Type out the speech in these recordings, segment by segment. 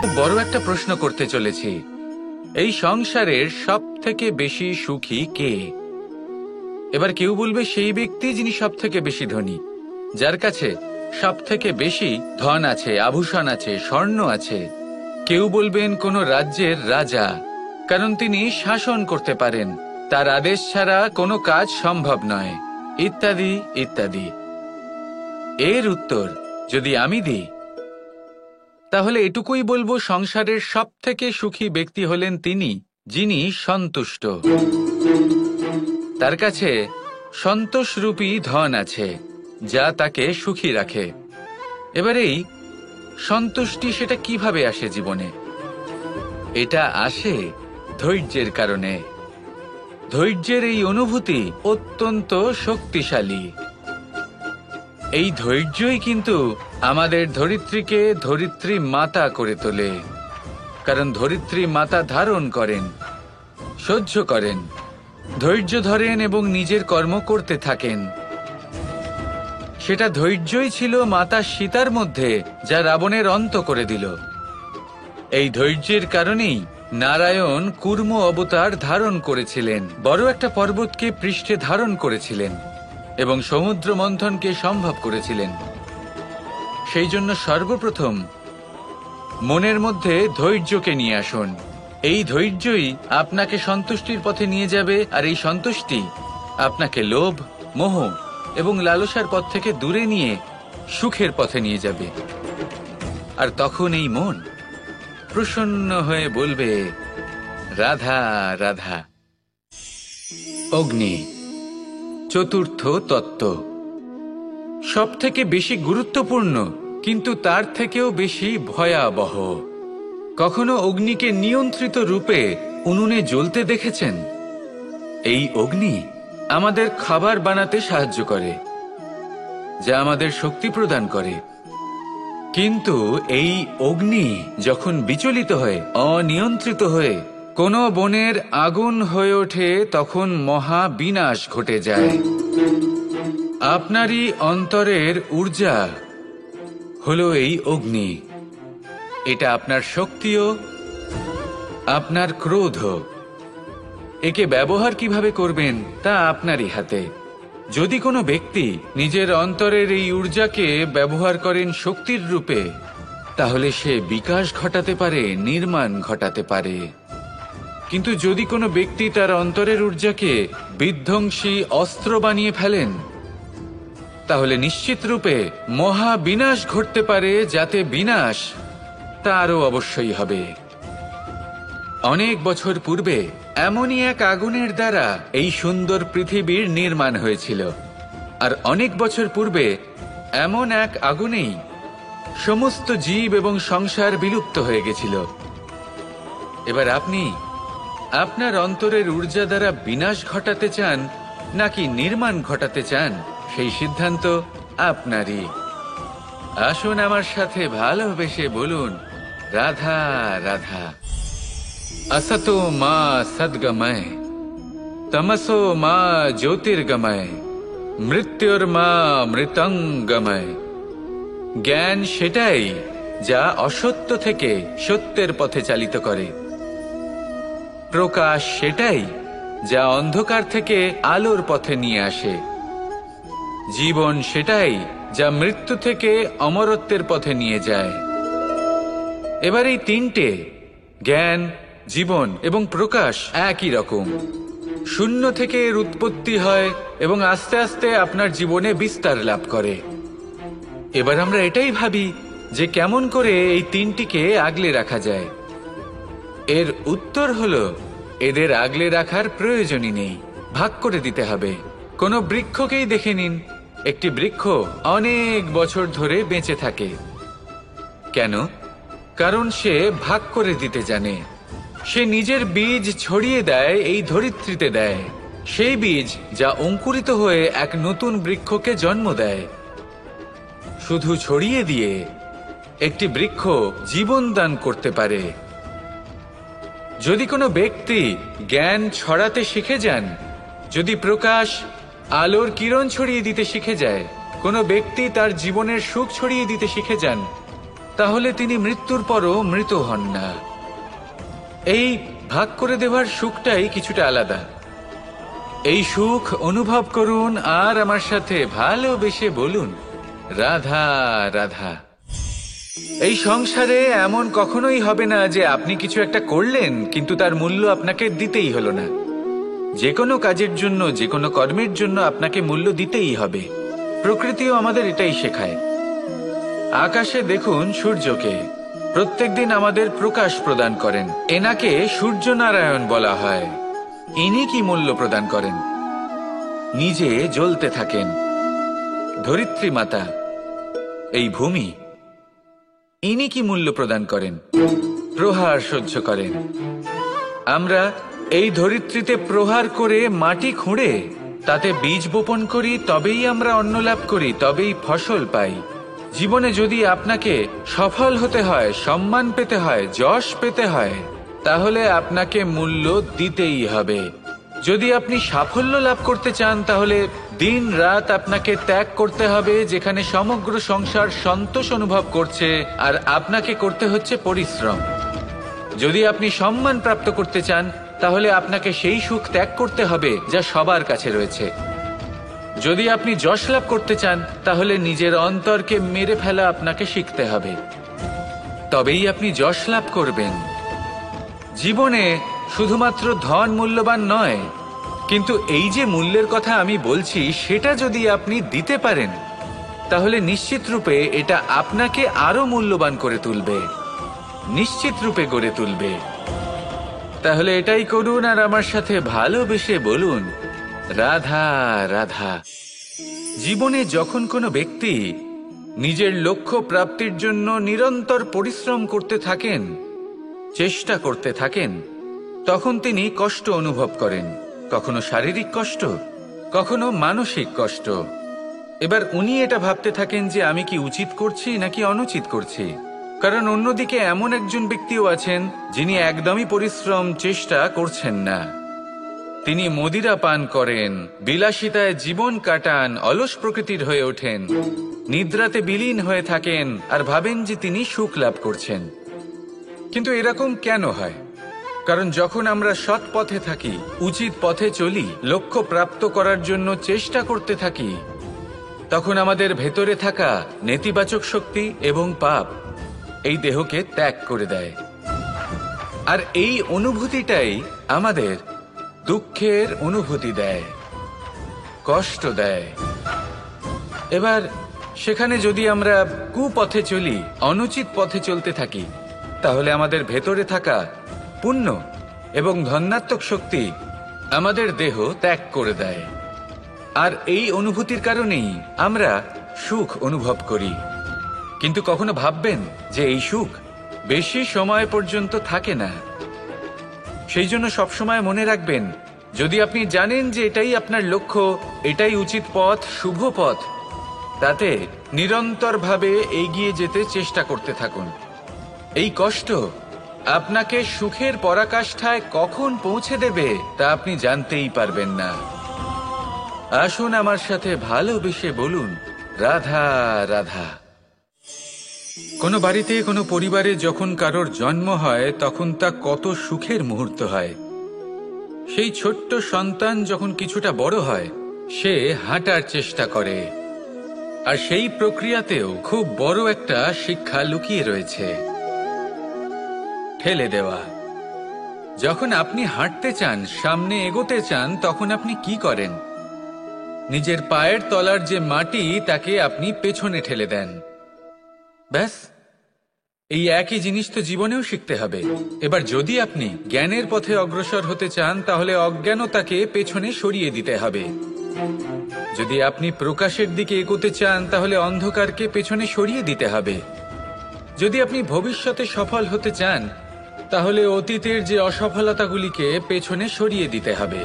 খুব বড় একটা প্রশ্ন করতে চলেছি। এই সংসারের সব থেকে বেশি সুখী কে? এবার কেউ বলবে সেই ব্যক্তি যিনি সব থেকে বেশি ধনী, যার কাছে সব থেকে বেশি ধন আছে, আভূষণ আছে, স্বর্ণ আছে। কেউ বলবেন কোনো রাজ্যের রাজা, কারণ তিনি শাসন করতে পারেন, তার আদেশ ছাড়া কোনো কাজ সম্ভব নয়, ইত্যাদি ইত্যাদি। এর উত্তর যদি আমি দিই, তাহলে এটুকুই বলবো, সংসারের সব থেকে সুখী ব্যক্তি হলেন তিনি যিনি সন্তুষ্ট। তার কাছে সন্তোষরূপী ধন আছে, যা তাকে সুখী রাখে। এবার এই সন্তুষ্টি সেটা কিভাবে আসে জীবনে? এটা আসে ধৈর্যের কারণে। ধৈর্যের এই অনুভূতি অত্যন্ত শক্তিশালী। এই ধৈর্যই কিন্তু আমাদের ধরিত্রীকে ধরিত্রী মাতা করে তোলে, কারণ ধরিত্রী মাতা ধারণ করেন, সহ্য করেন, ধৈর্য ধরেন এবং নিজের কর্ম করতে থাকেন। সেটা ধৈর্যই ছিল মাতা সীতার মধ্যে, যা রাবণের অন্ত করে দিল। এই ধৈর্যের কারণেই নারায়ণ কুর্ম অবতার ধারণ করেছিলেন, বড় একটা পর্বতকে পৃষ্ঠে ধারণ করেছিলেন এবং সমুদ্র মন্থনকে সম্ভব করেছিলেন। সেই জন্য সর্বপ্রথম মনের মধ্যে ধৈর্যকে নিয়ে আসুন। এই ধৈর্যই আপনাকে সন্তুষ্টির পথে নিয়ে যাবে, আর এই সন্তুষ্টি আপনাকে লোভ, মোহ এবং লালসার পথ থেকে দূরে নিয়ে সুখের পথে নিয়ে যাবে। আর তখন এই মন প্রসন্ন হয়ে বলবে, রাধা রাধা। অগ্নি চতুর্থ তত্ত্ব, সব থেকে বেশি গুরুত্বপূর্ণ, কিন্তু তার থেকেও বেশি ভয়াবহ। কখনো অগ্নিকে নিয়ন্ত্রিত রূপে উনুনে জ্বলতে দেখেছেন? এই অগ্নি আমাদের খাবার বানাতে সাহায্য করে, যা আমাদের শক্তি প্রদান করে। কিন্তু এই অগ্নি যখন বিচলিত হয়ে, অনিয়ন্ত্রিত হয়ে কোনো বনের আগুন হয়ে ওঠে, তখন মহা বিনাশ ঘটে যায়। আপনারই অন্তরের ঊর্জা হলো এই অগ্নি। এটা আপনার শক্তিও, আপনার ক্রোধ। একে ব্যবহার কিভাবে করবেন তা আপনারই হাতে। যদি কোনো ব্যক্তি নিজের অন্তরের এই ঊর্জাকে ব্যবহার করেন শক্তির রূপে, তাহলে সে বিকাশ ঘটাতে পারে, নির্মাণ ঘটাতে পারে। কিন্তু যদি কোনো ব্যক্তি তার অন্তরের ঊর্জাকে বিধ্বংসী অস্ত্র বানিয়ে ফেলেন, তাহলে নিশ্চিত রূপে মহা বিনাশ ঘটতে পারে, যাতে বিনাশ তারও অবশ্যই হবে। অনেক বছর পূর্বে এমনই এক আগুনের দ্বারা এই সুন্দর পৃথিবীর নির্মাণ হয়েছিল, আর অনেক বছর পূর্বে এমন এক আগুনেই সমস্ত জীব এবং সংসার বিলুপ্ত হয়ে গেছিল। এবার আপনি আপনার অন্তরের ঊর্জা দ্বারা বিনাশ ঘটাতে চান নাকি নির্মাণ ঘটাতে চান, সেই সিদ্ধান্ত আপনারই। আসুন আমার সাথে ভালোবেসে বলুন, রাধা রাধা। असतो मा सद्गमय, तमसो मा ज्योतिर्गमय, মৃত্যুর্মা মৃতঙ্গময়। জ্ঞান সেটাই যা অসত্য থেকে সত্যের পথে চালিত করে। প্রকাশ সেটাই যা অন্ধকার থেকে আলোর পথে নিয়ে আসে। জীবন সেটাই যা মৃত্যু থেকে অমরত্বের পথে নিয়ে যায়। এবার এই তিনটে, জ্ঞান, জীবন এবং প্রকাশ, একই রকম। শূন্য থেকে এর উৎপত্তি হয় এবং আস্তে আস্তে আপনার জীবনে বিস্তার লাভ করে। এবার আমরা এটাই ভাবি যে কেমন করে এই তিনটিকে আগলে রাখা যায়। এর উত্তর হলো, এদের আগলে রাখার প্রয়োজনই নেই, ভাগ করে দিতে হবে। কোনো বৃক্ষকেই দেখে নিন, একটি বৃক্ষ অনেক বছর ধরে বেঁচে থাকে। কেন? কারণ সে ভাগ করে দিতে জানে। সে নিজের বীজ ছড়িয়ে দেয়, এই ধরিত্রীতে দেয়, সেই বীজ যা অঙ্কুরিত হয়ে এক নতুন বৃক্ষকে জন্ম দেয়। শুধু ছড়িয়ে দিয়ে একটি বৃক্ষ জীবন দান করতে পারে। যদি কোনো ব্যক্তি জ্ঞান ছড়াতে শিখে যান, যদি প্রকাশ, আলোর কিরণ ছড়িয়ে দিতে শিখে যায়, কোনো ব্যক্তি তার জীবনের সুখ ছড়িয়ে দিতে শিখে যান, তাহলে তিনি মৃত্যুর পরও মৃত হন না। এই ভাগ করে দেওয়ার সুখটাই কিছুটা আলাদা। এই সুখ অনুভব করুন আর আমার সাথে ভালোবেসে বলুন, রাধা রাধা। এই সংসারে এমন কখনোই হবে না যে আপনি কিছু একটা করলেন কিন্তু তার মূল্য আপনাকে দিতেই হলো না। যে কোনো কাজের জন্য, যে কোনো কর্মের জন্য আপনাকে মূল্য দিতেই হবে। প্রকৃতিও আমাদের এটাই শেখায়। আকাশে দেখুন সূর্যকে, প্রত্যেকদিন আমাদের প্রকাশ প্রদান করেন। এনাকে সূর্যনারায়ণ বলা হয়। ইনি কি মূল্য প্রদান করেন? নিজে জ্বলতে থাকেন। ধরিত্রী মাতা, এই ভূমি, ইনি কি মূল্য প্রদান করেন? প্রহার সহ্য করেন। আমরা এই ধরিত্রীতে প্রহার করে মাটি খুঁড়ে তাতে বীজ বপন করি, তবেই আমরা অন্ন লাভ করি, তবেই ফসল পাই। জীবনে যদি আপনাকে সফল হতে হয়, সম্মান পেতে হয়, যশ পেতে হয়, তাহলে আপনাকে মূল্য দিতেই হবে। যদি আপনি সাফল্য লাভ করতে চান তাহলে দিন রাত আপনাকে ত্যাগ করতে হবে, যেখানে সমগ্র সংসার সন্তোষ অনুভব করছে আর আপনাকে করতে হচ্ছে পরিশ্রম। যদি আপনি সম্মান প্রাপ্ত করতে চান তাহলে আপনাকে সেই সুখ ত্যাগ করতে হবে যা সবার কাছে রয়েছে। যদি আপনি যশ লাভ করতে চান তাহলে নিজের অন্তরকে মেরে ফেলা আপনাকে শিখতে হবে, তবেই আপনি যশ লাভ করবেন। জীবনে শুধুমাত্র ধন মূল্যবান নয়, কিন্তু এই যে মূল্যের কথা আমি বলছি সেটা যদি আপনি দিতে পারেন তাহলে নিশ্চিত রূপে এটা আপনাকে আরো মূল্যবান করে তুলবে, নিশ্চিত রূপে গড়ে তুলবে। তাহলে এটাই করুন আর আমার সাথে ভালোবেসে বলুন, রাধা রাধা। জীবনে যখন কোনো ব্যক্তি নিজের লক্ষ্য প্রাপ্তির জন্য নিরন্তর পরিশ্রম করতে থাকেন, চেষ্টা করতে থাকেন, তখন তিনি কষ্ট অনুভব করেন। কখনো শারীরিক কষ্ট, কখনো মানসিক কষ্ট। এবার উনি এটা ভাবতে থাকেন যে আমি কি উচিত করছি নাকি অনুচিত করছি। কারণ অন্যদিকে এমন একজন ব্যক্তিও আছেন যিনি একদমই পরিশ্রম চেষ্টা করছেন না। তিনি মদিরা পান করেন, বিলাসিতায় জীবন কাটান, অলস প্রকৃতির হয়ে ওঠেন, নিদ্রাতে বিলীন হয়ে থাকেন আর ভাবেন যে তিনি সুখ লাভ করছেন। কিন্তু এরকম কেন হয়? কারণ যখন আমরা সৎ পথে থাকি, উচিত পথে চলি, লক্ষ্য প্রাপ্ত করার জন্য চেষ্টা করতে থাকি, তখন আমাদের ভেতরে থাকা নেতিবাচক শক্তি এবং পাপ এই দেহকে ত্যাগ করে দেয়। আর এই অনুভূতিটাই আমাদের দুঃখের অনুভূতি দেয়, কষ্ট দেয়। এবার সেখানে যদি আমরা কুপথে চলি, অনুচিত পথে চলতে থাকি, তাহলে আমাদের ভেতরে থাকা পুণ্য এবং ধনাত্মক শক্তি আমাদের দেহ ত্যাগ করে দেয়। আর এই অনুভূতির কারণেই আমরা সুখ অনুভব করি। কিন্তু কখনো ভাববেন যে এই সুখ বেশি সময় পর্যন্ত থাকে না। সেই জন্য সবসময় মনে রাখবেন, যদি আপনি জানেন যে এটাই আপনার লক্ষ্য, এটাই উচিত পথ, শুভ পথ, তাতে নিরন্তরভাবে এগিয়ে যেতে চেষ্টা করতে থাকুন। এই কষ্ট আপনাকে সুখের পরাকাষ্ঠায় কখন পৌঁছে দেবে তা আপনি জানতেই পারবেন না। আসুন আমার সাথে ভালোবেসে বলুন, রাধা রাধা। কোনো বাড়িতে, কোনো পরিবারে যখন কারোর জন্ম হয় তখন তা কত সুখের মুহূর্ত হয়। সেই ছোট্ট সন্তান যখন কিছুটা বড় হয়, সে হাঁটার চেষ্টা করে, আর সেই প্রক্রিয়াতেও খুব বড় একটা শিক্ষা লুকিয়ে রয়েছে, ঠেলে দেওয়া। যখন আপনি হাঁটতে চান, সামনে এগোতে চান, তখন আপনি কি করেন? নিজের পায়ের তলার যে মাটি তাকে আপনি পেছনে ঠেলে দেন। ব্যাস, এই একই জিনিস তো জীবনেও শিখতে হবে। এবার যদি আপনি জ্ঞানের পথে অগ্রসর হতে চান তাহলে অজ্ঞানতাকে পেছনে সরিয়ে দিতে হবে। যদি আপনি প্রকাশের দিকে এগোতে চান তাহলে অন্ধকারকে পেছনে সরিয়ে দিতে হবে। যদি আপনি ভবিষ্যতে সফল হতে চান তাহলে অতীতের যে অসফলতাগুলিকে পেছনে সরিয়ে দিতে হবে।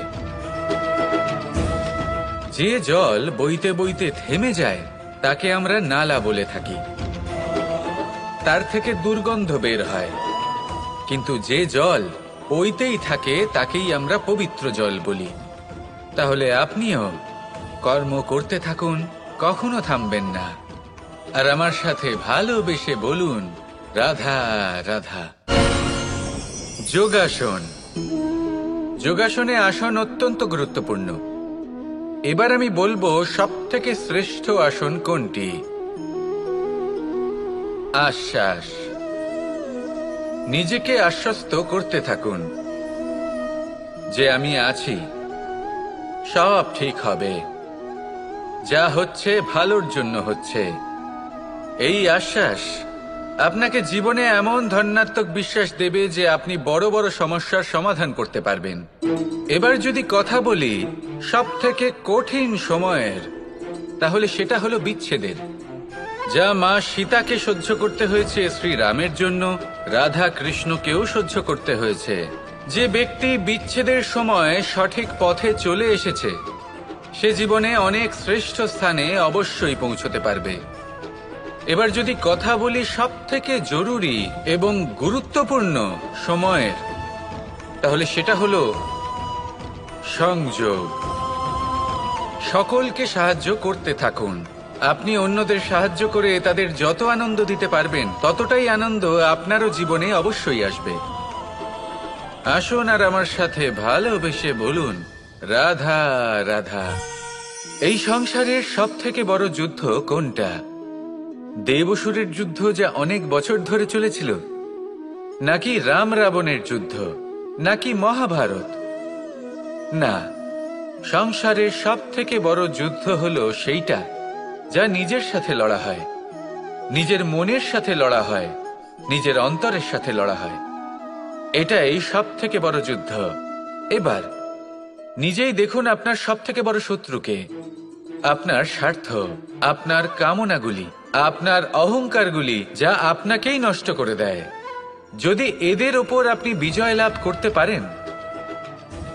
যে জল বইতে বইতে থেমে যায় তাকে আমরা নালা বলে থাকি, তার থেকে দুর্গন্ধ বের হয়। কিন্তু যে জল বইতেই থাকে তাকেই আমরা পবিত্র জল বলি। তাহলে আপনিও কর্ম করতে থাকুন, কখনো থামবেন না। আর আমার সাথে ভালোবেসে বলুন, রাধা রাধা। যোগাসন। যোগাসনে আসন অত্যন্ত গুরুত্বপূর্ণ। এবার আমি বলবো সবথেকে শ্রেষ্ঠ আসন কোনটি। আশ্বাস। নিজেকে আশ্বস্ত করতে থাকুন যে আমি আছি, সব ঠিক হবে, যা হচ্ছে ভালোর জন্য হচ্ছে। এই আশ্বাস আপনাকে জীবনে এমন ধনাত্মক বিশ্বাস দেবে যে আপনি বড় বড় সমস্যার সমাধান করতে পারবেন। এবার যদি কথা বলি সবথেকে কঠিন সময়ের, তাহলে সেটা হলো বিচ্ছেদের। যা মা সীতাকে সহ্য করতে হয়েছে শ্রীরামের জন্য, রাধা কৃষ্ণকেও সহ্য করতে হয়েছে। যে ব্যক্তি বিচ্ছেদের সময় সঠিক পথে চলে এসেছে, সে জীবনে অনেক শ্রেষ্ঠ স্থানে অবশ্যই পৌঁছতে পারবে। এবার যদি কথা বলি সবথেকে জরুরি এবং গুরুত্বপূর্ণ সময়ের, তাহলে সেটা হলো সংযোগ। সকলকে সাহায্য করতে থাকুন। আপনি অন্যদের সাহায্য করে তাদের যত আনন্দ দিতে পারবেন, ততটাই আনন্দ আপনারও জীবনে অবশ্যই আসবে। আসুন আর আমার সাথে ভালোবেসে বলুন রাধা রাধা। এই সংসারের সবথেকে বড় যুদ্ধ কোনটা? দেব-অসুরের যুদ্ধ, যা অনেক বছর ধরে চলেছিল, নাকি রাম রাবণের যুদ্ধ, নাকি মহাভারত? না, সংসারের সবথেকে বড় যুদ্ধ হলো সেইটা যা নিজের সাথে লড়া হয়, নিজের মনের সাথে লড়া হয়, নিজের অন্তরের সাথে লড়া হয়। এটাই সবথেকে বড় যুদ্ধ। এবার নিজেই দেখুন আপনার সবথেকে বড় শত্রুকে। আপনার স্বার্থ, আপনার কামনাগুলি, আপনার অহংকারগুলি, যা আপনাকেই নষ্ট করে দেয়। যদি এদের ওপর আপনি বিজয় লাভ করতে পারেন,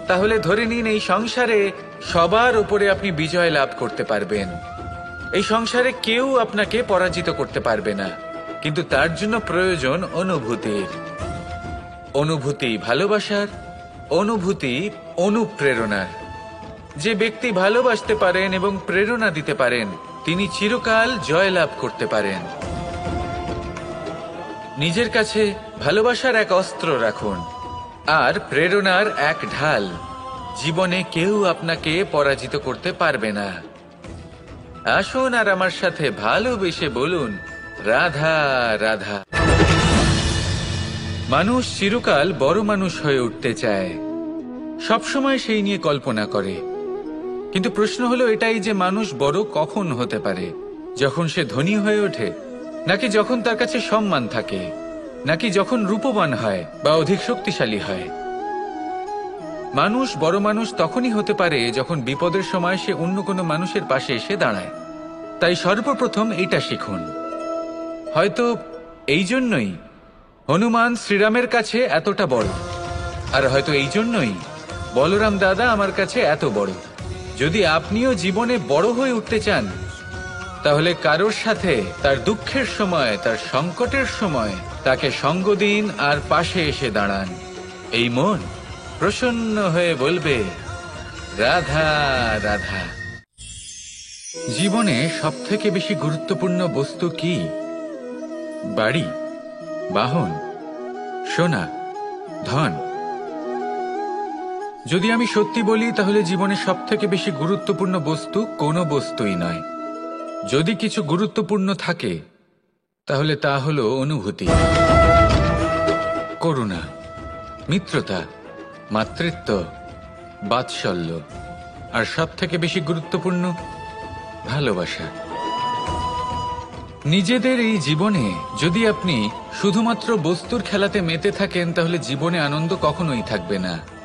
তাহলে ধরে নিন এই সংসারে সবার উপরে আপনি বিজয় লাভ করতে পারবেন। এই সংসারে কেউ আপনাকে পরাজিত করতে পারবে না। কিন্তু তার জন্য প্রয়োজন অনুভূতির। অনুভূতি ভালোবাসার, অনুভূতি অনুপ্রেরণার। যে ব্যক্তি ভালোবাসতে পারেন এবং প্রেরণা দিতে পারেন, তিনি চিরকাল জয়লাভ করতে পারেন। নিজের কাছে ভালোবাসার এক অস্ত্র রাখুন আর প্রেরণার এক ঢাল। জীবনে কেউ আপনাকে পরাজিত করতে পারবে না। আসুন আর আমার সাথে ভালোবেসে বলুন রাধা রাধা। মানুষ চিরকাল বড় মানুষ হয়ে উঠতে চায়, সবসময় সেই নিয়ে কল্পনা করে। কিন্তু প্রশ্ন হলো এটাই যে মানুষ বড় কখন হতে পারে? যখন সে ধনী হয়ে ওঠে, নাকি যখন তার কাছে সম্মান থাকে, নাকি যখন রূপবান হয় বা অধিক শক্তিশালী হয়? মানুষ বড় মানুষ তখনই হতে পারে যখন বিপদের সময় সে অন্য কোনো মানুষের পাশে এসে দাঁড়ায়। তাই সর্বপ্রথম এটা শিখুন। হয়তো এই জন্যই হনুমান শ্রীরামের কাছে এতটা বড়, আর হয়তো এই জন্যই বলরাম দাদা আমার কাছে এত বড়। যদি আপনিও জীবনে বড় হয়ে উঠতে চান, তাহলে কারোর সাথে তার দুঃখের সময়, তার সংকটের সময় তাকে সঙ্গ দিন আর পাশে এসে দাঁড়ান। এই মন প্রসন্ন হয়ে বলবে রাধা রাধা। জীবনে সবথেকে বেশি গুরুত্বপূর্ণ বস্তু কি? বাড়ি, বাহন, সোনা, ধন? যদি আমি সত্যি বলি, তাহলে জীবনে সবথেকে বেশি গুরুত্বপূর্ণ বস্তু কোনো বস্তুই নয়। যদি কিছু গুরুত্বপূর্ণ থাকে, তাহলে তা হলো অনুভূতি, করুণা, মিত্রতা, মাতৃত্ব, বাৎসল্য, আর সবথেকে বেশি গুরুত্বপূর্ণ ভালোবাসা। নিজেদের এই জীবনে যদি আপনি শুধুমাত্র বস্তুর খেলাতে মেতে থাকেন, তাহলে জীবনে আনন্দ কখনোই থাকবে না।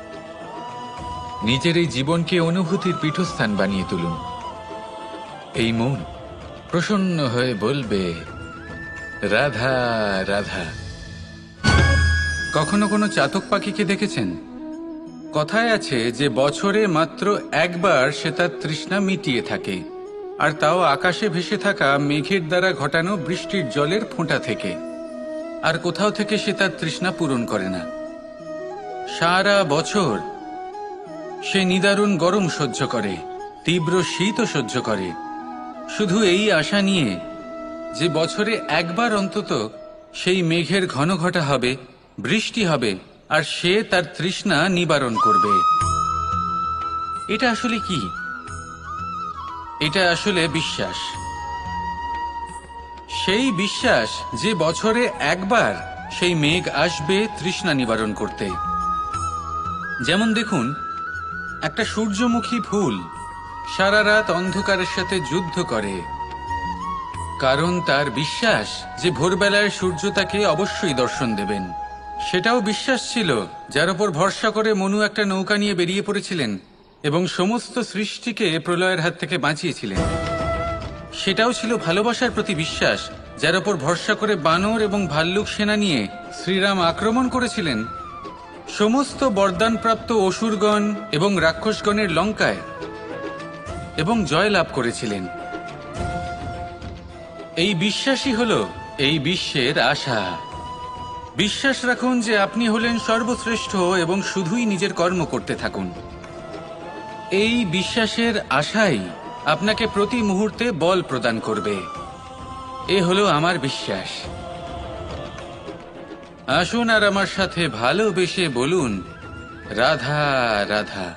নিজের এই জীবনকে অনুভূতির পীঠস্থান বানিয়ে তুলুন। এই মন প্রসন্ন হয়ে বলবে রাধা রাধা। কখনো কোনো চাতক পাখিকে দেখেছেন? কথায় আছে যে বছরে মাত্র একবার সে তার তৃষ্ণা মিটিয়ে থাকে, আর তাও আকাশে ভেসে থাকা মেঘের দ্বারা ঘটানো বৃষ্টির জলের ফোঁটা থেকে। আর কোথাও থেকে সে তার তৃষ্ণা পূরণ করে না। সারা বছর সে নিদারুণ গরম সহ্য করে, তীব্র শীতও সহ্য করে, শুধু এই আশা নিয়ে যে বছরে একবার অন্তত সেই মেঘের ঘন ঘটা হবে, বৃষ্টি হবে, আর সে তার তৃষ্ণা নিবারণ করবে। এটা আসলে কি? এটা আসলে বিশ্বাস। সেই বিশ্বাস যে বছরে একবার সেই মেঘ আসবে তৃষ্ণা নিবারণ করতে। যেমন দেখুন, একটা সূর্যমুখী ফুল সারা রাত অন্ধকারের সাথে যুদ্ধ করে, কারণ তার বিশ্বাস যে ভোরবেলায় সূর্য তাকে অবশ্যই দর্শন দেবেন। সেটাও বিশ্বাস ছিল যার উপর ভরসা করে মনু একটা নৌকা নিয়ে বেরিয়ে পড়েছিলেন এবং সমস্ত সৃষ্টিকে প্রলয়ের হাত থেকে বাঁচিয়েছিলেন। সেটাও ছিল ভালোবাসার প্রতি বিশ্বাস, যার উপর ভরসা করে বানর এবং ভাল্লুক সেনা নিয়ে শ্রীরাম আক্রমণ করেছিলেন সমস্ত বরদানপ্রাপ্ত অসুরগণ এবং রাক্ষসগণের লঙ্কায় এবং জয় লাভ করেছিলেন। এই বিশ্বাসই হল এই বিশ্বের আশা। বিশ্বাস রাখুন যে আপনি হলেন সর্বশ্রেষ্ঠ এবং শুধুই নিজের কর্ম করতে থাকুন। এই বিশ্বাসের আশাই আপনাকে প্রতি মুহূর্তে বল প্রদান করবে। এ হলো আমার বিশ্বাস। আসুন আর আমার সাথে ভালোবেসে বলুন, রাধা রাধা।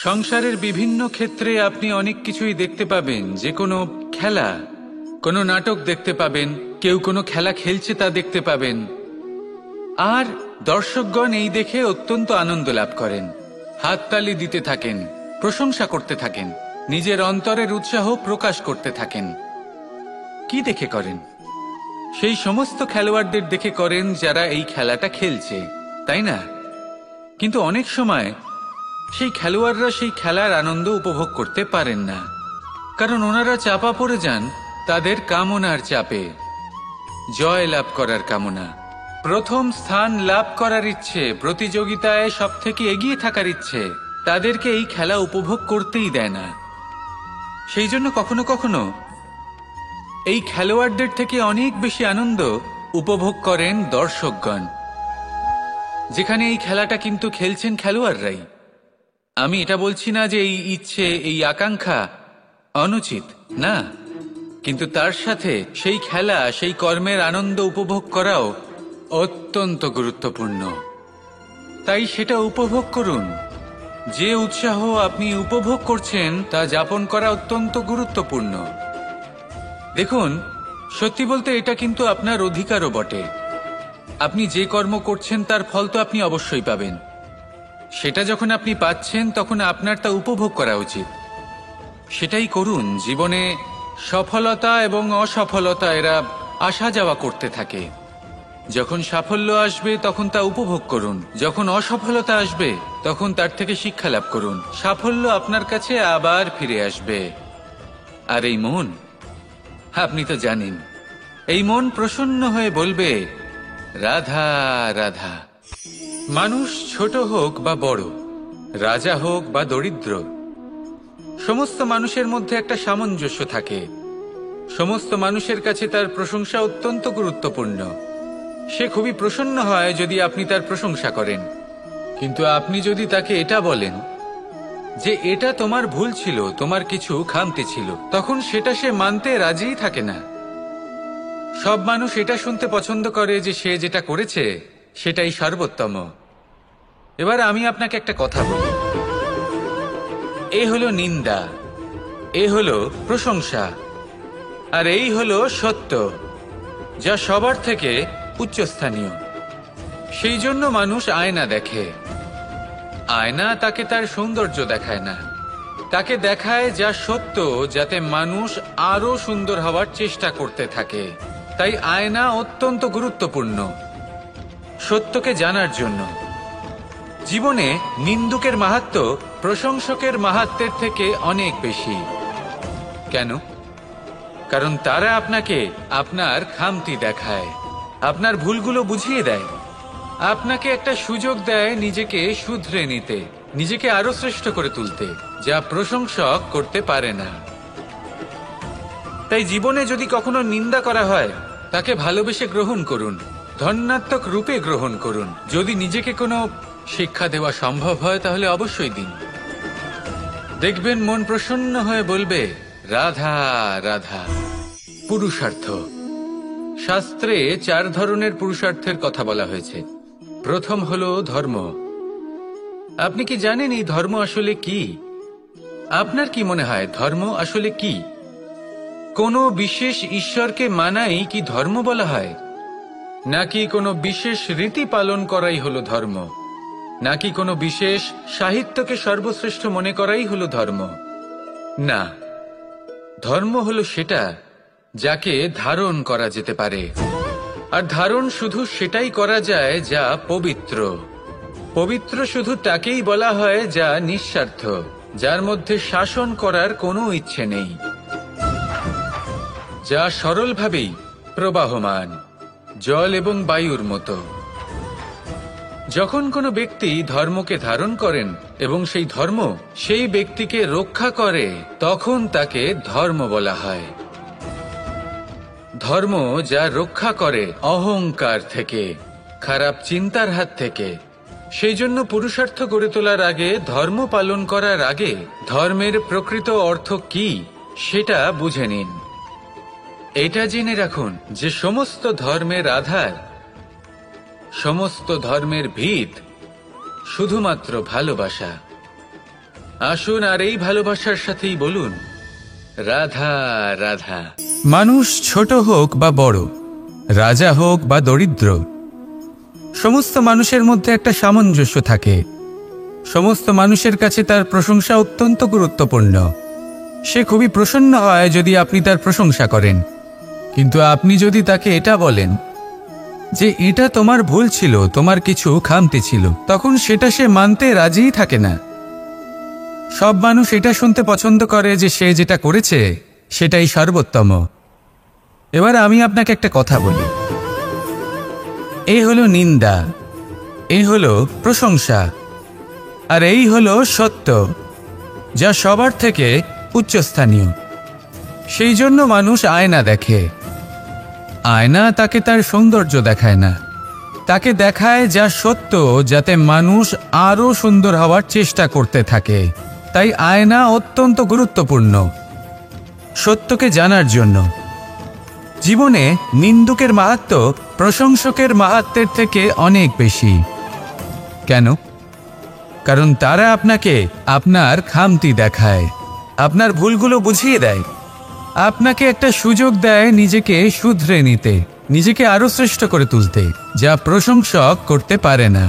সংসারের বিভিন্ন ক্ষেত্রে আপনি অনেক কিছুই দেখতে পাবেন, যে কোনো খেলা, কোনো নাটক দেখতে পাবেন, কেউ কোনো খেলা খেলছে তা দেখতে পাবেন, আর দর্শকগণ এই দেখে অত্যন্ত আনন্দ লাভ করেন, হাততালি দিতে থাকেন, প্রশংসা করতে থাকেন, নিজের অন্তরের উৎসাহ প্রকাশ করতে থাকেন। কি দেখে করেন? সেই সমস্ত খেলোয়াড়দের দেখে করেন যারা এই খেলাটা খেলছে, তাই না? কিন্তু অনেক সময় সেই খেলোয়াড়রা সেই খেলার আনন্দ উপভোগ করতে পারেন না, কারণ ওনারা চাপা পড়ে যান তাদের কামনার চাপে। জয় লাভ করার কামনা, প্রথম স্থান লাভ করার ইচ্ছে, প্রতিযোগিতায় সব থেকে এগিয়ে থাকার ইচ্ছে তাদেরকে এই খেলা উপভোগ করতেই দেয় না। সেই জন্য কখনো কখনো এই খেলোয়াড়দের থেকে অনেক বেশি আনন্দ উপভোগ করেন দর্শকগণ, যেখানে এই খেলাটা কিন্তু খেলছেন খেলোয়াড়রাই। আমি এটা বলছি না যে এই ইচ্ছে, এই আকাঙ্ক্ষা অনুচিত না, কিন্তু তার সাথে সেই খেলা, সেই কর্মের আনন্দ উপভোগ করাও অত্যন্ত গুরুত্বপূর্ণ। তাই সেটা উপভোগ করুন। যে উৎসাহ আপনি উপভোগ করছেন তা যাপন করা অত্যন্ত গুরুত্বপূর্ণ। দেখুন, সত্যি বলতে এটা কিন্তু আপনার অধিকারও বটে। আপনি যে কর্ম করছেন তার ফল তো আপনি অবশ্যই পাবেন। সেটা যখন আপনি পাচ্ছেন তখন আপনার তা উপভোগ করা উচিত। সেটাই করুন। জীবনে সফলতা এবং অসফলতা এরা আসা যাওয়া করতে থাকে। যখন সাফল্য আসবে তখন তা উপভোগ করুন, যখন অসফলতা আসবে তখন তার থেকে শিক্ষা লাভ করুন। সাফল্য আপনার কাছে আবার ফিরে আসবে। আর এই মন, আপনি তো জানেন, এই মন প্রসন্ন হয়ে বলবে, রাধা রাধা। মানুষ ছোট হোক বা বড়, রাজা হোক বা দরিদ্র, সমস্ত মানুষের মধ্যে একটা সামঞ্জস্য থাকে। সমস্ত মানুষের কাছে তার প্রশংসা অত্যন্ত গুরুত্বপূর্ণ। সে খুবই প্রসন্ন হয় যদি আপনি তার প্রশংসা করেন, কিন্তু আপনি যদি তাকে এটা বলেন যে এটা তোমার ভুল ছিল, তোমার কিছু খামতি ছিল, তখন সেটা সে মানতে রাজিই থাকে না। সব মানুষ এটা শুনতে পছন্দ করে যে সে যেটা করেছে সেটাই সর্বোত্তম। এবার আমি আপনাকে একটা কথা বলি, এ হলো নিন্দা, এ হলো প্রশংসা, আর এই হলো সত্য, যা সবার থেকে উচ্চস্থানীয়। সেই জন্য মানুষ আয়না দেখে। আয়না তাকে তার সৌন্দর্য দেখায় না, তাকে দেখায় যা সত্য, যাতে মানুষ আরো সুন্দর হওয়ার চেষ্টা করতে থাকে। তাই আয়না অত্যন্ত গুরুত্বপূর্ণ সত্যকে জানার জন্য। জীবনে নিন্দুকের মাহাত্ম্য প্রশংসকের মাহাত্ম্যের থেকে অনেক বেশি। কেন? কারণ তারা আপনাকে আপনার খামতি দেখায়, আপনার ভুলগুলো বুঝিয়ে দেয়, আপনাকে একটা সুযোগ দেয় নিজেকে শুধরে নিতে, নিজেকে আরো শ্রেষ্ঠ করে তুলতে, যা প্রশংসক করতে পারে না। তাই জীবনে যদি কখনো নিন্দা করা হয়, তাকে ভালোবেসে গ্রহণ করুন, ধন্যাত্মক রূপে গ্রহণ করুন। যদি নিজেকে কোনো শিক্ষা দেওয়া সম্ভব হয় তাহলে অবশ্যই দিন। দেখবেন মন প্রসন্ন হয়ে বলবে, রাধা রাধা। পুরুষার্থ, শাস্ত্রে 4 ধরনের পুরুষার্থের কথা বলা হয়েছে। প্রথম হলো ধর্ম। আপনি কি জানেন এই ধর্ম আসলে কি? আপনার কি মনে হয় ধর্ম আসলে কি? কোনো বিশেষ ঈশ্বরকে মানাই কি ধর্ম বলা হয়? নাকি কোনো বিশেষ রীতি পালন করাই হলো ধর্ম? নাকি কোনো বিশেষ সাহিত্যকে সর্বশ্রেষ্ঠ মনে করাই হলো ধর্ম? না, ধর্ম হলো সেটা যাকে ধারণ করা যেতে পারে। আর ধারণ শুধু সেটাই করা যায় যা পবিত্র। পবিত্র শুধু তাকেই বলা হয় যা নিঃস্বার্থ, যার মধ্যে শাসন করার কোনো ইচ্ছে নেই, যা সরলভাবেই প্রবাহমান, জল এবং বায়ুর মতো। যখন কোনো ব্যক্তি ধর্মকে ধারণ করেন এবং সেই ধর্ম সেই ব্যক্তিকে রক্ষা করে, তখন তাকে ধর্ম বলা হয়। ধর্ম যা রক্ষা করে অহংকার থেকে, খারাপ চিন্তার হাত থেকে। সেই জন্য পুরুষার্থ গড়ে তোলার আগে, ধর্ম পালন করার আগে ধর্মের প্রকৃত অর্থ কি সেটা বুঝে নিন। এটা জেনে রাখুন যে সমস্ত ধর্মের আধার, সমস্ত ধর্মের ভিত শুধুমাত্র ভালোবাসা। আসুন আর এই ভালোবাসার সাথেই বলুন রাধা রাধা। মানুষ ছোট হোক বা বড়, রাজা হোক বা দরিদ্র, সমস্ত মানুষের মধ্যে একটা সামঞ্জস্য থাকে। সমস্ত মানুষের কাছে তার প্রশংসা অত্যন্ত গুরুত্বপূর্ণ। সে খুবই প্রসন্ন হয় যদি আপনি তার প্রশংসা করেন, কিন্তু আপনি যদি তাকে এটা বলেন যে এটা তোমার ভুল ছিল, তোমার কিছু খামতি ছিল, তখন সেটা সে মানতে রাজিই থাকে না। সব মানুষ এটা শুনতে পছন্দ করে যে সে যেটা করেছে সেটাই সর্বোত্তম। এবার আমি আপনাকে একটা কথা বলি, এই হলো নিন্দা, এই হলো প্রশংসা, আর এই হলো সত্য, যা সবার থেকে উচ্চস্থানীয়। সেই জন্য মানুষ আয়না দেখে। আয়না তাকে তার সৌন্দর্য দেখায় না, তাকে দেখায় যা সত্য, যাতে মানুষ আরও সুন্দর হওয়ার চেষ্টা করতে থাকে। তাই আয়না অত্যন্ত গুরুত্বপূর্ণ সত্যকে জানার জন্য। জীবনে নিন্দুকের মাহাত্ম্য প্রশংসকের মাহাত্ম্যের থেকে অনেক বেশি। কেন? কারণ তারা আপনাকে আপনার খামতি দেখায়, আপনার ভুলগুলো বুঝিয়ে দেয়, আপনাকে একটা সুযোগ দেয় নিজেকে শুধরে নিতে, নিজেকে আরো শ্রেষ্ঠ করে তুলতে, যা প্রশংসক করতে পারে না।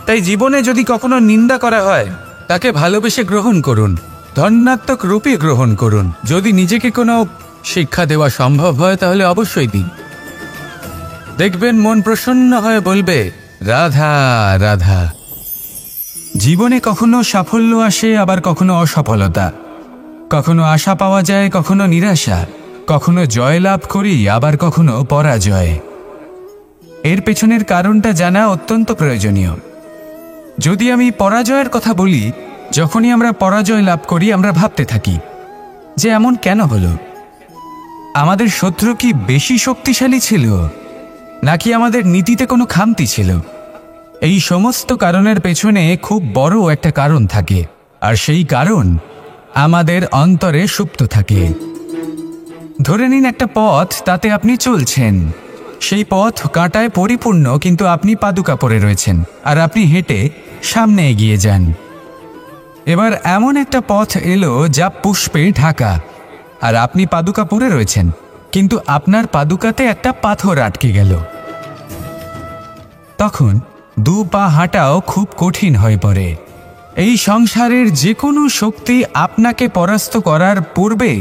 তাই জীবনে যদি কখনো নিন্দা করা হয়, তাকে ভালোবেসে গ্রহণ করুন, ধন্যাত্মক রূপে গ্রহণ করুন। যদি নিজেকে কোনো শিক্ষা দেওয়া সম্ভব হয় তাহলে অবশ্যই দিন। দেখবেন মন প্রসন্ন হয়ে বলবে রাধা রাধা। জীবনে কখনো সাফল্য আসে, আবার কখনো অসফলতা, কখনো আশা পাওয়া যায়, কখনো নিরাশা, কখনো জয় লাভ করি, আবার কখনো পরাজয়। এর পেছনের কারণটা জানা অত্যন্ত প্রয়োজনীয়। যদি আমি পরাজয়ের কথা বলি, যখনই আমরা পরাজয় লাভ করি আমরা ভাবতে থাকি যে এমন কেন হলো? আমাদের শত্রু কি বেশি শক্তিশালী ছিল, নাকি আমাদের নীতিতে কোনো খামতি ছিল? এই সমস্ত কারণের পেছনে খুব বড় একটা কারণ থাকে, আর সেই কারণ আমাদের অন্তরে সুপ্ত থাকে। ধরে নিন একটা পথ, তাতে আপনি চলছেন, সেই পথ কাঁটায় পরিপূর্ণ, কিন্তু আপনি পাদুকা পরে রয়েছেন আর আপনি হেঁটে সামনে এগিয়ে যান। এবার এমন একটা পথ এলো যা পুষ্পে ঢাকা, আর আপনি পাদুকা পরে রয়েছেন, কিন্তু আপনার পাদুকাতে একটা পাথর আটকে গেল। তখন দু পা হাঁটাও খুব কঠিন হয়ে পড়ে। এই সংসারের যে কোনো শক্তি আপনাকে পরাস্ত করার পূর্বে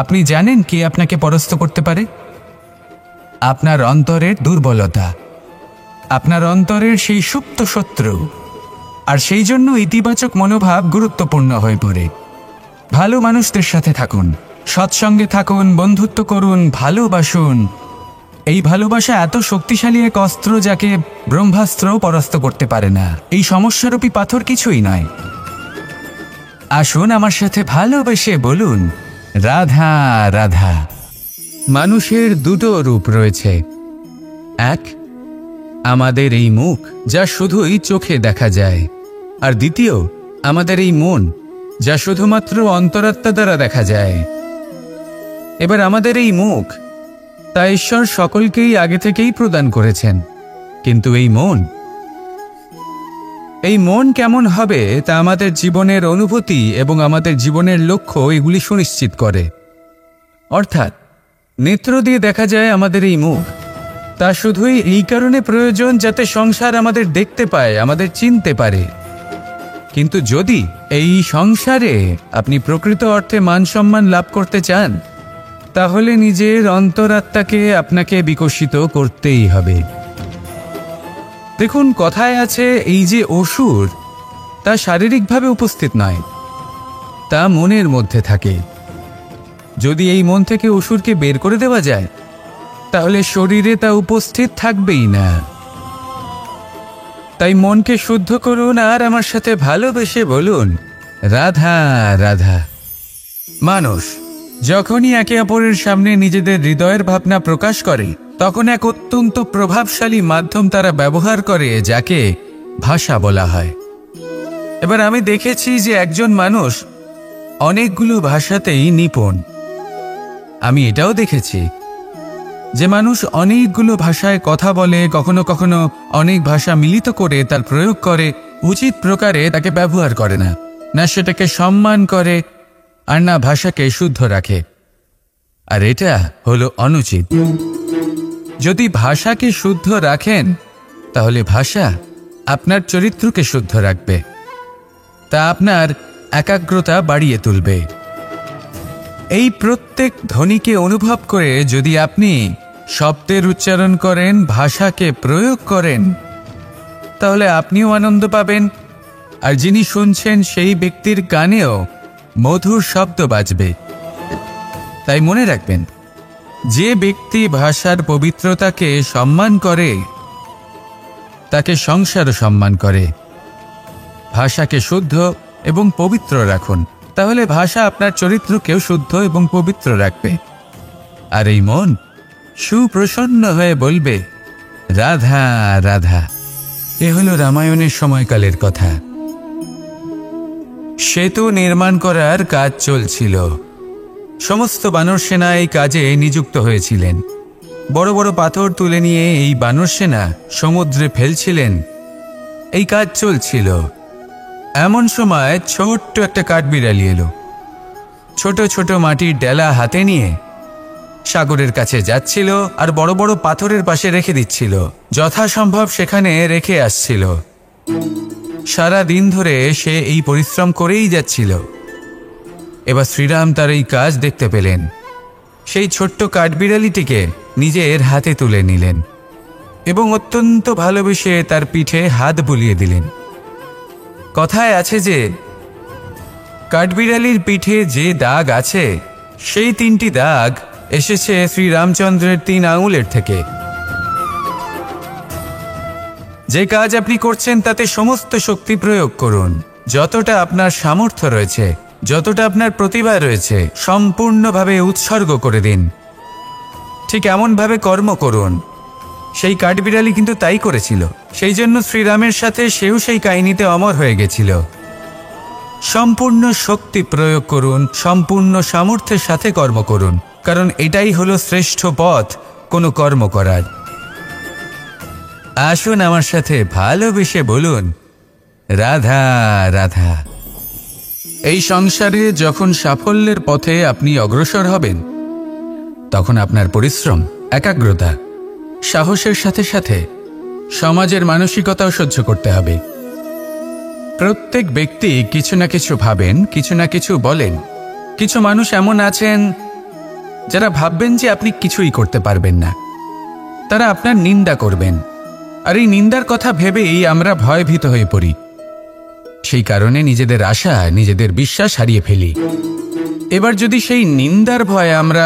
আপনি জানেন কে আপনাকে পরাস্ত করতে পারে? আপনার অন্তরের দুর্বলতা, আপনার অন্তরের সেই সুপ্ত শত্রু। আর সেই জন্য ইতিবাচক মনোভাব গুরুত্বপূর্ণ হয়ে পড়ে। ভালো মানুষদের সাথে থাকুন, সৎসঙ্গে থাকুন, বন্ধুত্ব করুন, ভালোবাসুন। এই ভালোবাসা এত শক্তিশালী এক অস্ত্র যাকে ব্রহ্মাস্ত্রও পরাস্ত করতে পারে না। এই সমস্যারূপী পাথর কিছুই নয়। আসুন আমার সাথে ভালোবেসে বলুন রাধা রাধা। মানুষের দুটো রূপ রয়েছে। এক, আমাদের এই মুখ, যা শুধুই চোখে দেখা যায়, আর দ্বিতীয় আমাদের এই মন, যা শুধুমাত্র অন্তরাত্মা দ্বারা দেখা যায়। এবার আমাদের এই মুখ তা ঈশ্বর সকলকেই আগে থেকেই প্রদান করেছেন। কিন্তু এই মন কেমন হবে তা আমাদের জীবনের অনুভূতি এবং আমাদের জীবনের লক্ষ্য এগুলি সুনিশ্চিত করে। অর্থাৎ নেত্র দিয়ে দেখা যায় আমাদের এই মুখ, তা শুধুই এই কারণে প্রয়োজন যাতে সংসার আমাদের দেখতে পায়, আমাদের চিনতে পারে। কিন্তু যদি এই সংসারে আপনি প্রকৃত অর্থে মান সম্মান লাভ করতে চান, তাহলে নিজের অন্তরাত্মাকে আপনাকে বিকশিত করতেই হবে। দেখুন, কথায় আছে এই যে অসুর, তা শারীরিকভাবে উপস্থিত নয়, তা মনের মধ্যে থাকে। যদি এই মন থেকে অসুরকে বের করে দেওয়া যায়, তাহলে শরীরে তা উপস্থিত থাকবেই না। তাই মনকে শুদ্ধ করুন আর আমার সাথে ভালোবেসে বলুন, রাধা রাধা। মানুষ যখনই একে অপরের সামনে নিজেদের হৃদয়ের ভাবনা প্রকাশ করে, তখন এক অত্যন্ত প্রভাবশালী মাধ্যম তারা ব্যবহার করে, যাকে ভাষা বলা হয়। এবার আমি দেখেছি যে একজন মানুষ অনেকগুলো ভাষাতেই নিপুণ। আমি এটাও দেখেছি যে মানুষ অনেকগুলো ভাষায় কথা বলে, কখনো কখনো অনেক ভাষা মিলিত করে তার প্রয়োগ করে, উচিত প্রকারে তাকে ব্যবহার করে না, না সেটাকে সম্মান করে, আর না ভাষাকে শুদ্ধ রাখে। আর এটা হলো অনুচিত। যদি ভাষাকে শুদ্ধ রাখেন, তাহলে ভাষা আপনার চরিত্রকে শুদ্ধ রাখবে, তা আপনার একাগ্রতা বাড়িয়ে তুলবে। এই প্রত্যেক ধ্বনিকে অনুভব করে যদি আপনি শব্দের উচ্চারণ করেন, ভাষাকে প্রয়োগ করেন, তাহলে আপনিও আনন্দ পাবেন, আর যিনি শুনছেন সেই ব্যক্তির কানেও মধুর শব্দ বাজবে। তাই মনে রাখবেন, যে ব্যক্তি ভাষার পবিত্রতাকে সম্মান করে, তাকে সংসারও সম্মান করে। ভাষাকে শুদ্ধ এবং পবিত্র রাখুন, তাহলে ভাষা আপনার চরিত্রকেও শুদ্ধ এবং পবিত্র রাখবে। আর এই মন সুপ্রসন্ন হয়ে বলবে, রাধা রাধা। এ হলো রামায়ণের সময়কালের কথা। সেতু নির্মাণ করার কাজ চলছিল। সমস্ত বানর সেনা এই কাজে নিযুক্ত হয়েছিলেন। বড় বড় পাথর তুলে নিয়ে এই বানর সেনা সমুদ্রে ফেলছিলেন। এই কাজ চলছিল। এমন সময় ছোট্ট একটা কাঠবিড়ালি এলো। ছোট ছোট মাটির ডেলা হাতে নিয়ে সাগরের কাছে যাচ্ছিল, আর বড় বড় পাথরের পাশে রেখে দিচ্ছিল, যথাসম্ভব সেখানে রেখে আসছিল। সারা দিন ধরে সে এই পরিশ্রম করেই যাচ্ছিল। এবার শ্রীরাম তার এই কাজ দেখতে পেলেন। সেই ছোট্ট কাঠবিড়ালিটিকে নিজের হাতে তুলে নিলেন এবং অত্যন্ত ভালোবেসে তার পিঠে হাত বুলিয়ে দিলেন। কথায় আছে যে কাঠবিড়ালির পিঠে যে দাগ আছে, সেই 3টি দাগ এসেছে শ্রীরামচন্দ্রের 3 আঙুলের থেকে। যে কাজ আপনি করছেন তাতে সমস্ত শক্তি প্রয়োগ করুন। যতটা আপনার সামর্থ্য রয়েছে, যতটা আপনার প্রতিভা রয়েছে, সম্পূর্ণভাবে উৎসর্গ করে দিন। ঠিক এমনভাবে কর্ম করুন। সেই কাঠবিড়ালি কিন্তু তাই করেছিল। সেই জন্য শ্রীরামের সাথে সেও সেই কাহিনীতে অমর হয়ে গেছিল। সম্পূর্ণ শক্তি প্রয়োগ করুন, সম্পূর্ণ সামর্থ্যের সাথে কর্ম করুন, কারণ এটাই হলো শ্রেষ্ঠ পথ কোনো কর্ম করার। আসুন আমার সাথে ভালোবেসে বলুন, রাধা রাধা। এই সংসারে যখন সাফল্যের পথে আপনি অগ্রসর হবেন, তখন আপনার পরিশ্রম, একাগ্রতা, সাহসের সাথে সাথে সমাজের মানসিকতাও সহ্য করতে হবে। প্রত্যেক ব্যক্তি কিছু না কিছু ভাবেন, কিছু না কিছু বলেন। কিছু মানুষ এমন আছেন যারা ভাববেন যে আপনি কিছুই করতে পারবেন না। তারা আপনার নিন্দা করবেন, আর এই নিন্দার কথা ভেবেই আমরা ভয়ভীত হয়ে পড়ি। সেই কারণে নিজেদের আশা, নিজেদের বিশ্বাস হারিয়ে ফেলি। এবার যদি সেই নিন্দার ভয়ে আমরা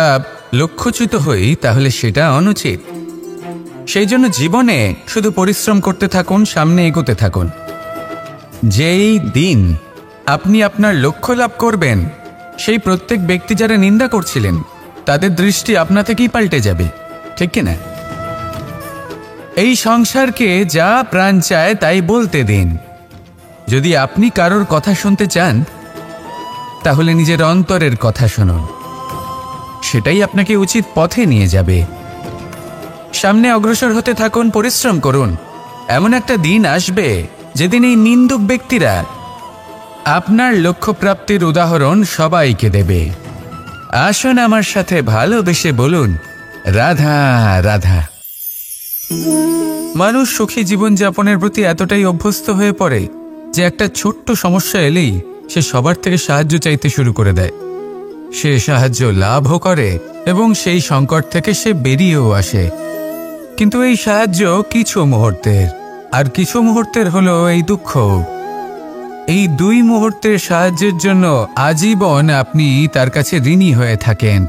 লক্ষ্যচ্যুত হই, তাহলে সেটা অনুচিত। সেই জন্য জীবনে শুধু পরিশ্রম করতে থাকুন, সামনে এগোতে থাকুন। যেই দিন আপনি আপনার লক্ষ্য লাভ করবেন, সেই প্রত্যেক ব্যক্তি যারা নিন্দা করছিলেন, তাদের দৃষ্টি আপনা থেকেই পাল্টে যাবে, ঠিক কিনা? এই সংসারকে যা প্রাণ চায় তাই বলতে দিন। যদি আপনি কারোর কথা শুনতে চান, তাহলে নিজের অন্তরের কথা শুনুন। সেটাই আপনাকে উচিত পথে নিয়ে যাবে। সামনে অগ্রসর হতে থাকুন, পরিশ্রম করুন। এমন একটা দিন আসবে যেদিন এই নিন্দুক ব্যক্তিরা আপনার লক্ষ্য প্রাপ্তির উদাহরণ সবাইকে দেবে। আসুন আমার সাথে ভালোবেসে বলুন, রাধা রাধা। মানুষ সুখী জীবনযাপনের প্রতি এতটাই অভ্যস্ত হয়ে পড়ে যে একটা ছোট্ট সমস্যা এলেই সে সবার থেকে সাহায্য চাইতে শুরু করে দেয়। সে সাহায্য লাভও করে এবং সেই সংকট থেকে সে বেরিয়েও আসে। কিন্তু এই সাহায্য কিছু মুহূর্তের, আর কিছু মুহূর্তের হলো এই দুঃখ। এই 2 মুহূর্তের সাহায্যের জন্য আজীবন আপনি তার কাছে ঋণী হয়ে থাকেন।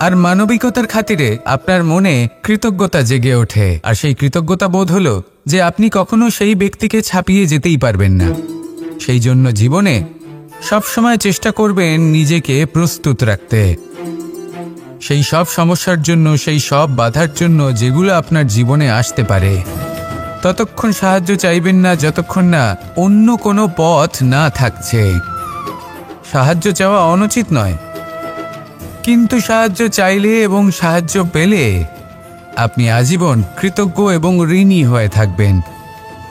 আর মানবিকতার খাতিরে আপনার মনে কৃতজ্ঞতা জেগে ওঠে, আর সেই কৃতজ্ঞতা বোধ হলো যে আপনি কখনো সেই ব্যক্তিকে ছাপিয়ে যেতেই পারবেন না। সেই জন্য জীবনে সবসময় চেষ্টা করবেন নিজেকে প্রস্তুত রাখতে সেই সব সমস্যার জন্য, সেই সব বাধার জন্য যেগুলো আপনার জীবনে আসতে পারে। ততক্ষণ সাহায্য চাইবেন না যতক্ষণ না অন্য কোনো পথ না থাকছে। সাহায্য চাওয়া অনুচিত নয়, কিন্তু সাহায্য চাইলে এবং সাহায্য পেলে আপনি আজীবন কৃতজ্ঞ এবং ঋণী হয়ে থাকবেন।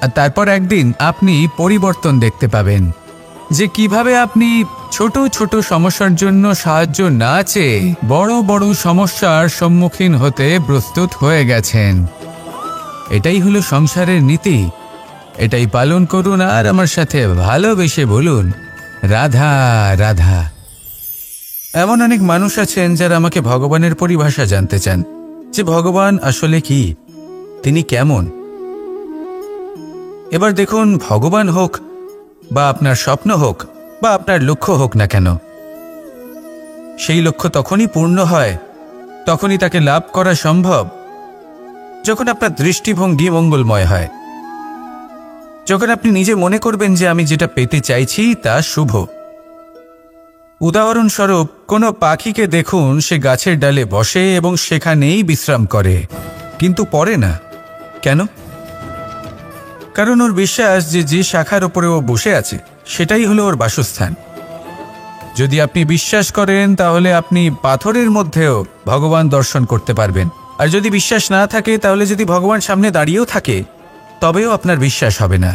আর তারপর একদিন আপনি পরিবর্তন দেখতে পাবেন যে কিভাবে আপনি ছোট ছোট সমস্যার জন্য সাহায্য না চেয়ে বড় বড় সমস্যার সম্মুখীন হতে প্রস্তুত হয়ে গেছেন। এটাই হলো সংসারের নীতি। এটাই পালন করুন আর আমার সাথে ভালোবেসে বলুন, রাধা রাধা। এমন অনেক মানুষ আছেন যারা আমাকে ভগবানের পরিভাষা জানতে চান, যে ভগবান আসলে কি, তিনি কেমন। এবার দেখুন, ভগবান হোক বা আপনার স্বপ্ন হোক বা আপনার লক্ষ্য হোক না কেন, সেই লক্ষ্য তখনই পূর্ণ হয়, তখনই তাকে লাভ করা সম্ভব যখন আপনার দৃষ্টিভঙ্গি মঙ্গলময় হয়। যখন আপনি নিজে মনে করবেন যে আমি যেটা পেতে চাইছি তা শুভ। উদাহরণস্বরূপ, কোনো পাখিকে দেখুন, সে গাছের ডালে বসে এবং সেখানেই বিশ্রাম করে, কিন্তু পড়ে না। কেন? কারণ ওর বিশ্বাস যে যে শাখার উপরে ও বসে আছে সেটাই হলো ওর বাসস্থান। যদি আপনি বিশ্বাস করেন তাহলে আপনি পাথরের মধ্যেও ভগবান দর্শন করতে পারবেন। আর যদি বিশ্বাস না থাকে, তাহলে যদি ভগবান সামনে দাঁড়িয়েও থাকে তবেও আপনার বিশ্বাস হবে না।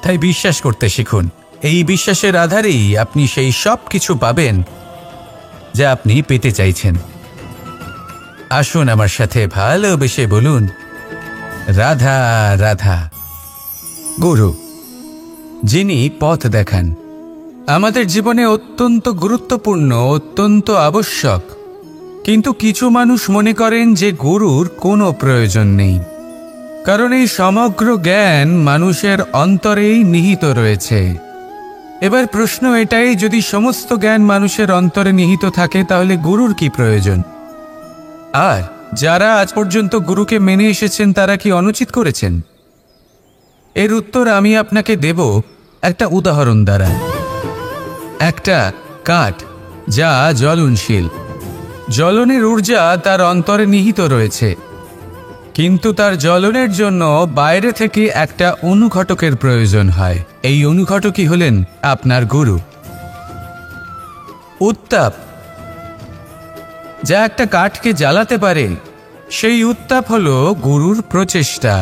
তাই বিশ্বাস করতে শিখুন। এই বিশ্বাসের আধারেই আপনি সেই সব কিছু পাবেন যা আপনি পেতে চাইছেন। আসুন আমার সাথে ভালোবেসে বলুন, রাধা রাধা। গুরু, যিনি পথ দেখান, আমাদের জীবনে অত্যন্ত গুরুত্বপূর্ণ, অত্যন্ত আবশ্যক। কিন্তু কিছু মানুষ মনে করেন যে গুরুর কোনো প্রয়োজন নেই, কারণ এই সমগ্র জ্ঞান মানুষের অন্তরেই নিহিত রয়েছে। এবার প্রশ্ন এটাই, যদি সমস্ত জ্ঞান মানুষের অন্তরে নিহিত থাকে তাহলে গুরুর কি প্রয়োজন? আর যারা আজ পর্যন্ত গুরুকে মেনে এসেছেন তারা কি অনুচিত করেছেন? এর উত্তর আমি আপনাকে দেব একটা উদাহরণ দ্বারা। একটা কাঠ যা জ্বলনশীল, জ্বলনের ঊর্জা তার অন্তরে নিহিত রয়েছে, কিন্তু তার জ্বলনের জন্য বাইরে থেকে একটা অনুঘটকের প্রয়োজন হয়। এই অনুঘটকই হলেন আপনার গুরু। উত্তাপ যা একটা কাঠকে জ্বালাতে পারে, সেই উত্তাপ হলো গুরুর প্রচেষ্টা।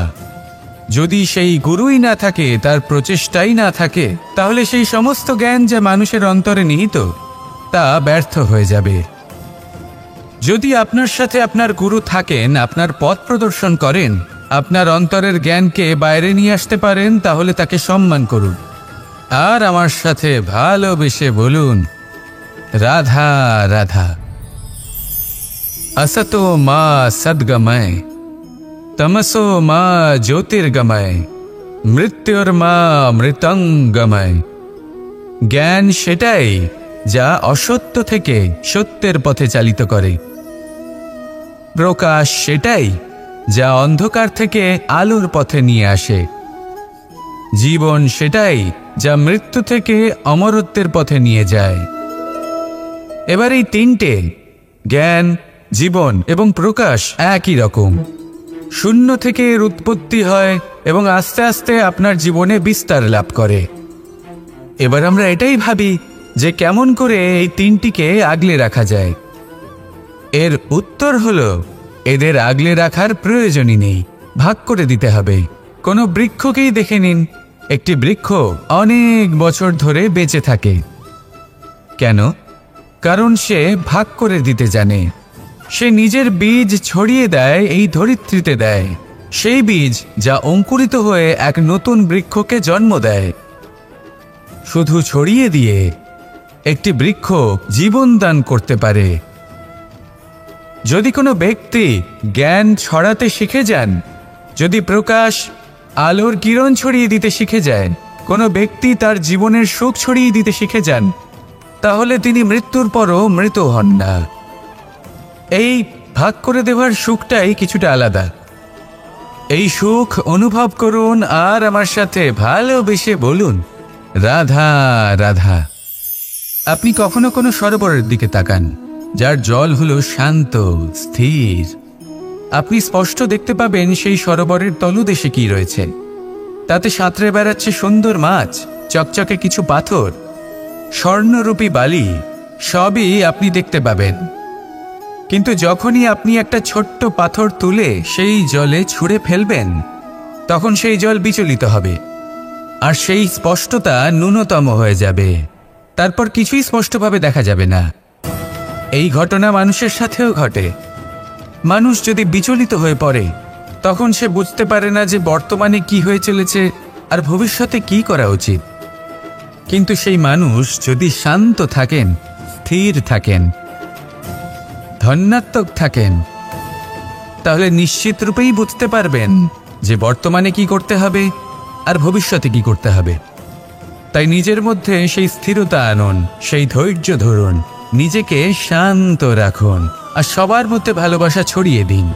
যদি সেই গুরুই না থাকে, তার প্রচেষ্টাই না থাকে, তাহলে সেই সমস্ত জ্ঞান যা মানুষের অন্তরে নিহিত তা ব্যর্থ হয়ে যাবে। যদি আপনার সাথে আপনার গুরু থাকেন, আপনার পথ প্রদর্শন করেন, আপনার অন্তরের জ্ঞানকে বাইরে নিয়ে আসতে পারেন, তাহলে তাকে সম্মান করুন আর আমার সাথে ভালোবেসে বলুন, রাধা রাধা। असतो मा सद्गमय, तमसो मा ज्योतिर्गमय, मृत्युर्मा मृतंगमय। জ্ঞান সেটাই যা অসত্য থেকে সত্যের পথে চালিত করে। প্রকাশ সেটাই যা অন্ধকার থেকে আলোর পথে নিয়ে আসে। জীবন সেটাই যা মৃত্যু থেকে অমরত্বের পথে নিয়ে যায়। এবার এই তিনটে, জ্ঞান, জীবন এবং প্রকাশ, একই রকম। শূন্য থেকে এর উৎপত্তি হয় এবং আস্তে আস্তে আপনার জীবনে বিস্তার লাভ করে। এবার আমরা এটাই ভাবি যে কেমন করে এই তিনটিকে আগলে রাখা যায়। এর উত্তর হলো এদের আগলে রাখার প্রয়োজনই নেই, ভাগ করে দিতে হবে। কোনো বৃক্ষকেই দেখে নিন, একটি বৃক্ষ অনেক বছর ধরে বেঁচে থাকে। কেন? কারণ সে ভাগ করে দিতে জানে। সে নিজের বীজ ছড়িয়ে দেয়, এই ধরিত্রীতে দেয়, সেই বীজ যা অঙ্কুরিত হয়ে এক নতুন বৃক্ষকে জন্ম দেয়। শুধু ছড়িয়ে দিয়ে একটি বৃক্ষ জীবন দান করতে পারে। যদি কোনো ব্যক্তি জ্ঞান ছড়াতে শিখে যান, যদি প্রকাশ আলোর কিরণ ছড়িয়ে দিতে শিখে যায়, কোনো ব্যক্তি তার জীবনের সুখ ছড়িয়ে দিতে শিখে যান, তাহলে তিনি মৃত্যুর পরও মৃত হন না। এই ভাগ করে দেওয়ার সুখটাই কিছুটা আলাদা। এই সুখ অনুভব করুন আর আমার সাথে ভালোবেসে বলুন, রাধা রাধা। আপনি কখনো কোনো সরোবরের দিকে তাকান, যার জল হলো শান্ত, স্থির। আপনি স্পষ্ট দেখতে পাবেন সেই সরোবরের তলদেশে কি রয়েছে। তাতে সাঁতরে বেড়াচ্ছে সুন্দর মাছ, চকচকে কিছু পাথর, স্বর্ণরূপী বালি, সবই আপনি দেখতে পাবেন। কিন্তু যখনই আপনি একটা ছোট্ট পাথর তুলে সেই জলে ছুঁড়ে ফেলবেন, তখন সেই জল বিচলিত হবে আর সেই স্পষ্টতা ন্যূনতম হয়ে যাবে। তারপর কিছুই স্পষ্টভাবে দেখা যাবে না। এই ঘটনা মানুষের সাথেও ঘটে। মানুষ যদি বিচলিত হয়ে পড়ে, তখন সে বুঝতে পারে না যে বর্তমানে কি হয়ে চলেছে আর ভবিষ্যতে কি করা উচিত। কিন্তু সেই মানুষ যদি শান্ত থাকেন, স্থির থাকেন, ধন্যাত্মক থাকেন, তাহলে নিশ্চিত রূপেই বুঝতে পারবেন যে বর্তমানে কি করতে হবে আর ভবিষ্যতে কি করতে হবে। তাই নিজের মধ্যে সেই স্থিরতা আনুন, সেই ধৈর্য ধরুন, নিজেকে শান্ত রাখুন আর সবার মধ্যে ভালোবাসা ছড়িয়ে দিন।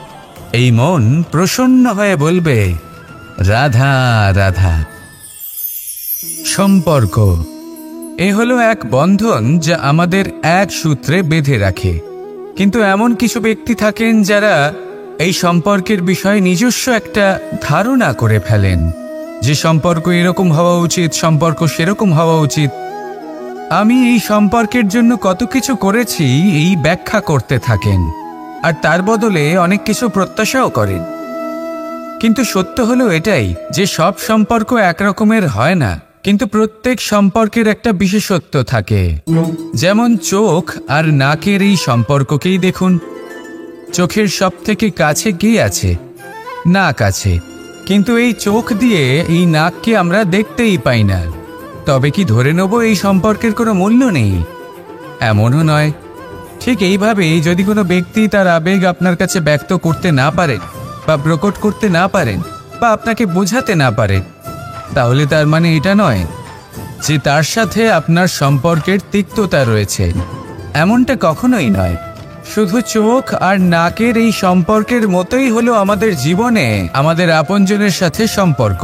এই মন প্রসন্ন হয়ে বলবে, রাধা রাধা। সম্পর্ক এ হলো এক বন্ধন যা আমাদের এক সূত্রে বেঁধে রাখে। কিন্তু এমন কিছু ব্যক্তি থাকেন যারা এই সম্পর্কের বিষয়ে নিজস্ব একটা ধারণা করে ফেলেন যে সম্পর্ক এরকম হওয়া উচিত, সম্পর্ক সেরকম হওয়া উচিত। আমি এই সম্পর্কের জন্য কত কিছু করেছি এই ব্যাখ্যা করতে থাকেন আর তার বদলে অনেক কিছু প্রত্যাশাও করেন। কিন্তু সত্য হলো এটাই যে সব সম্পর্ক একরকমের হয় না, কিন্তু প্রত্যেক সম্পর্কের একটা বিশেষত্ব থাকে। যেমন চোখ আর নাকের এই সম্পর্ককেই দেখুন। চোখের সব থেকে কাছে কে আছে? নাক আছে। কিন্তু এই চোখ দিয়ে এই নাককে আমরা দেখতেই পাই না। তবে কি ধরে নেব এই সম্পর্কের কোনো মূল্য নেই? এমনও নয়। ঠিক এইভাবেই যদি কোনো ব্যক্তি তার আবেগ আপনার কাছে ব্যক্ত করতে না পারেন বা প্রকট করতে না পারেন বা আপনাকে বোঝাতে না পারেন, তাহলে তার মানে এটা নয় যে তার সাথে আপনার সম্পর্কের তিক্ততা রয়েছে। এমনটা কখনোই নয়। শুধু চোখ আর নাকের এই সম্পর্কের মতোই হলো আমাদের জীবনে আমাদের আপনজনের সাথে সম্পর্ক।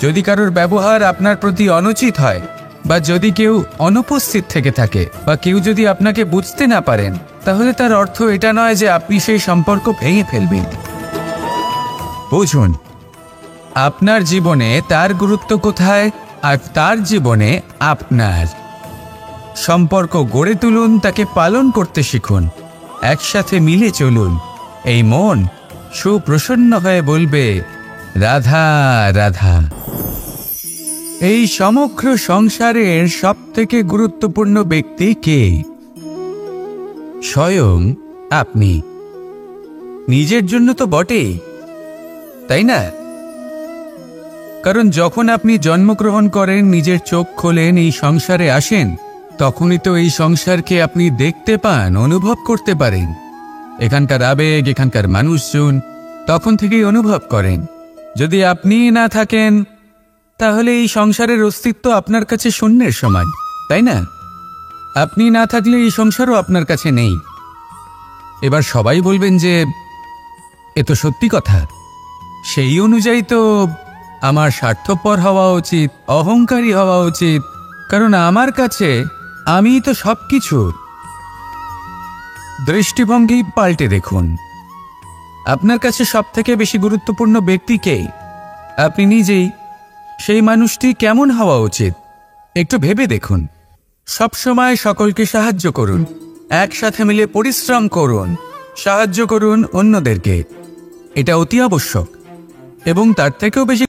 যদি কারোর ব্যবহার আপনার প্রতি অনুচিত হয় বা যদি কেউ অনুপস্থিত থেকে থাকে বা কেউ যদি আপনাকে বুঝতে না পারেন, তাহলে তার অর্থ এটা নয় যে আপনি সেই সম্পর্ক ভেঙে ফেলবেন। বুঝুন, আপনার জীবনে তার গুরুত্ব কোথায় আর তার জীবনে আপনার। সম্পর্ক গড়ে তুলুন, তাকে পালন করতে শিখুন, একসাথে মিলে চলুন। এই মন সুপ্রসন্ন হয়ে বলবে, রাধা রাধা। এই সমগ্র সংসারের সবথেকে গুরুত্বপূর্ণ ব্যক্তি কে? স্বয়ং আপনি। নিজের জন্য তো বটেই, তাই না? কারণ যখন আপনি জন্মগ্রহণ করেন, নিজের চোখ খোলেন, এই সংসারে আসেন, তখনই তো এই সংসারকে আপনি দেখতে পান, অনুভব করতে পারেন। এখানকার আবেগ, এখানকার মানুষজন তখন থেকেই অনুভব করেন। যদি আপনি না থাকেন, তাহলে এই সংসারের অস্তিত্ব আপনার কাছে শূন্যের সমান, তাই না? আপনি না থাকলে এই সংসারও আপনার কাছে নেই। এবার সবাই বলবেন যে এ তো সত্যি কথা। সেই অনুযায়ী তো আমার স্বার্থপর হওয়া উচিত, অহংকারী হওয়া উচিত, কারণ আমার কাছে আমিই তো সব কিছু। দৃষ্টিভঙ্গি পাল্টে দেখুন। আপনার কাছে সবথেকে বেশি গুরুত্বপূর্ণ ব্যক্তি কে? আপনি নিজেই। সেই মানুষটি কেমন হওয়া উচিত একটু ভেবে দেখুন। সবসময় সকলকে সাহায্য করুন, একসাথে মিলে পরিশ্রম করুন, সাহায্য করুন অন্যদেরকে, এটা অতি আবশ্যক। এবং তার থেকেও বেশি